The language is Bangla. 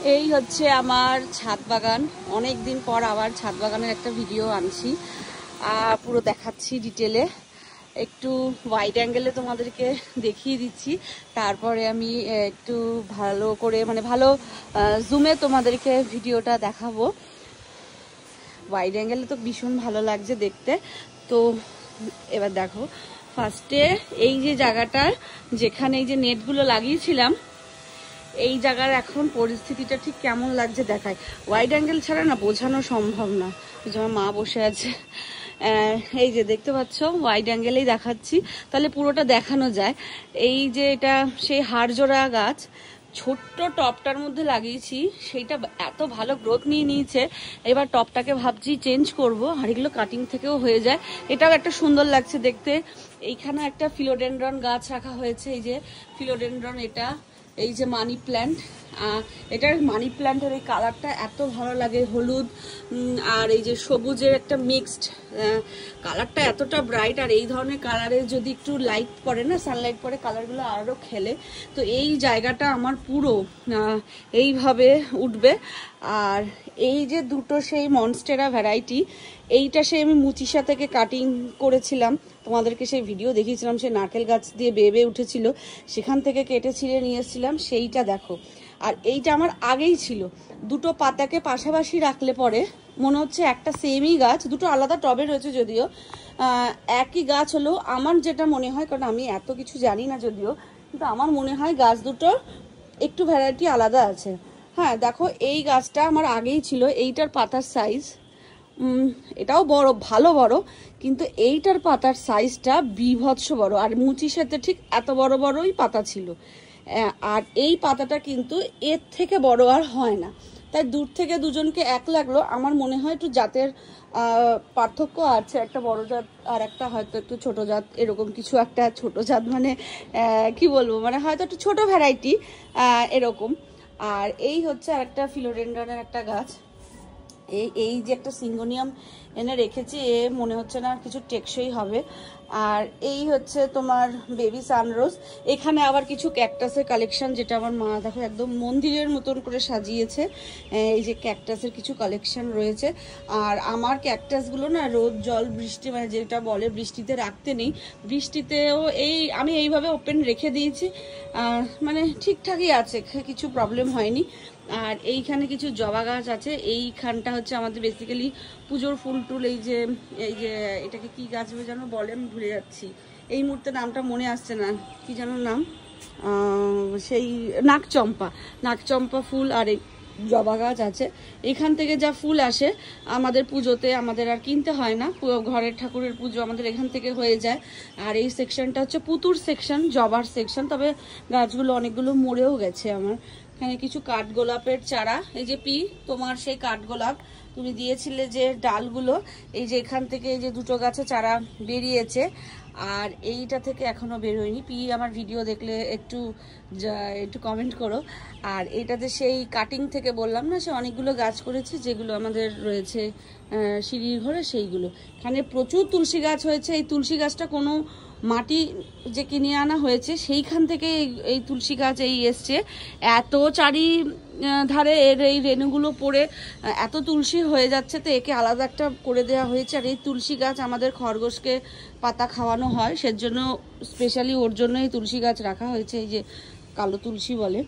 এই হচ্ছে আমার ছাদ বাগান। অনেক দিন পর আবার ছাদ বাগানের একটা ভিডিও আনছি, পুরো দেখাচ্ছি ডিটেলে। একটু ওয়াইড অ্যাঙ্গেলে তোমাদেরকে দেখিয়ে দিচ্ছি, তারপরে আমি একটু ভালো করে ভালো জুমে তোমাদেরকে ভিডিওটা দেখাবো। ওয়াইড অ্যাঙ্গেলে তো ভীষণ ভালো লাগছে দেখতে। তো এবার দেখো, ফার্স্টে এই যে জায়গাটা যেখানে এই যে নেটগুলো লাগিয়েছিলাম, এই জায়গার এখন পরিস্থিতিটা ঠিক কেমন লাগছে দেখায়। ওয়াইড অ্যাঙ্গেল ছাড়া না বোঝানো সম্ভব না। এই যে আমার মা বসে আছে, এই যে দেখতে পাচ্ছ, ওয়াইড অ্যাঙ্গেলেই দেখাচ্ছি তাহলে পুরোটা দেখানো যায়। এই যে এটা সেই হাড়জোড়া গাছ, ছোট্ট টপটার মধ্যে লাগিয়েছি, সেইটা এত ভালো গ্রোথ নিয়ে নিয়েছে। এবার টপটাকে ভাবছি চেঞ্জ করব, আর এগুলো কাটিং থেকেও হয়ে যায়, এটাও একটা সুন্দর লাগছে দেখতে। এইখানে একটা ফিলোডেন্ড্রন গাছ রাখা হয়েছে, এই যে ফিলোডেন্ড্রন, এটা এই যে মানি প্ল্যান্ট, এটার মানি প্ল্যান্টের এই কালারটা এত ভালো লাগে, হলুদ আর এই যে সবুজের একটা মিক্সড কালারটা এতটা ব্রাইট। আর এই ধরনের কালারে যদি একটু লাইট পড়ে না, সানলাইট পড়ে, কালারগুলো আরও খেলে। তো এই জায়গাটা আমার পুরো এইভাবে উঠবে। আর এই যে দুটো সেই মনস্টেরা ভ্যারাইটি, এইটা সেই আমি মুচিসা থেকে কাটিং করেছিলাম, তোমাদেরকে সেই ভিডিও দেখিয়েছিলাম, সেই নারকেল গাছ দিয়ে বেয়ে উঠেছিল, সেখান থেকে কেটে ছিঁড়ে নিয়ে এসেছিলাম, সেইটা দেখো। আর এইটা আমার আগেই ছিল। দুটো পাতাকে পাশাপাশি রাখলে পরে মনে হচ্ছে একটা সেমই গাছ, দুটো আলাদা টবে রয়েছে যদিও, একই গাছ হলেও আমার যেটা মনে হয়, কারণ আমি এত কিছু জানি না যদিও, কিন্তু আমার মনে হয় গাছ দুটো একটু ভ্যারাইটি আলাদা আছে। হ্যাঁ দেখো, এই গাছটা আমার আগেই ছিল, এইটার পাতার সাইজ, এটাও বড়, ভালো বড়, কিন্তু এইটার পাতার সাইজটা বীভৎস বড়। আর মুচির সাথে ঠিক এত বড় বড়ই পাতা ছিল, আর এই পাতাটা কিন্তু এর থেকে বড় আর হয় না। তাই দূর থেকে দুজনকে এক লাগলো। আমার মনে হয় একটু জাতের পার্থক্য আছে, একটা বড় জাত আর একটা হয়তো একটু ছোট জাত, এরকম কিছু একটা। ছোট জাত কি বলবো, হয়তো একটু ছোট ভ্যারাইটি এরকম। আর এই হচ্ছে আর একটা ফিলোডেন্ড্রনের একটা গাছ। এই যে একটা সিঙ্গোনিয়াম এনে রেখেছি, মনে হচ্ছে না কিছু টেকসই হবে। আর এই হচ্ছে তোমার বেবি সানরোজ। এখানে আবার কিছু ক্যাকটাসের কালেকশন, যেটা আমার মা দেখো একদম মন্দিরের মতন করে সাজিয়েছে। এই যে ক্যাকটাসের কিছু কালেকশন রয়েছে। আর আমার ক্যাকটাসগুলো না রোদ জল বৃষ্টি যেটা বলে বৃষ্টিতে রাখতে নেই, বৃষ্টিতেও আমি এইভাবে ওপেন রেখে দিয়েছি, ঠিকঠাকই আছে, কিছু প্রবলেম হয়নি। আর এইখানে কিছু জবা গাছ আছে। এইখানটা হচ্ছে আমাদের বেসিক্যালি পুজোর ফুল টুল। এই যে এটাকে কি গাছ যেন বলে, আমি ভুলে যাচ্ছি এই মুহূর্তে, নামটা মনে আসছে না, কি যেন নাম, সেই নাকচম্পা ফুল আর এই জবা গাছ আছে। এখান থেকে যা ফুল আসে আমাদের পুজোতে, আমাদের আর কিনতে হয় না, ঘরের ঠাকুরের পুজো আমাদের এখান থেকে হয়ে যায়। আর এই সেকশনটা হচ্ছে পুতুর সেকশন, জবার সেকশন, তবে গাছগুলো অনেকগুলো মরেও গেছে আমার। এখানে কিছু কাঠগোলাপের চারা, এই যে তোমার সেই কাঠগোলাপ তুমি দিয়েছিলে যে ডালগুলো, এই যে এখান থেকে এই যে দুটো গাছে চারা বেরিয়েছে, আর এইটা থেকে এখনো বেরোয়নি। আমার ভিডিও দেখলে একটু কমেন্ট করো। আর এইটাতে সেই কাটিং থেকে বললাম না, সে অনেকগুলো গাছ করেছে যেগুলো আমাদের রয়েছে সিঁড়ির ঘরে, সেইগুলো। এখানে প্রচুর তুলসী গাছ হয়েছে। এই তুলসী গাছটা কোনো মাটি যে কিনে আনা হয়েছে সেইখান থেকে এই তুলসী গাছ এসছে। এত চারি ধারে এই রেণুগুলো পড়ে এত তুলসী হয়ে যাচ্ছে, তো একে আলাদা একটা করে দেওয়া হয়েছে। আর এই তুলসী গাছ আমাদের খরগোশকে পাতা খাওয়ানো হয়, সেজন্য স্পেশালি ওর জন্য এই তুলসী গাছ রাখা হয়েছে, এই যে কালো তুলসী বলে।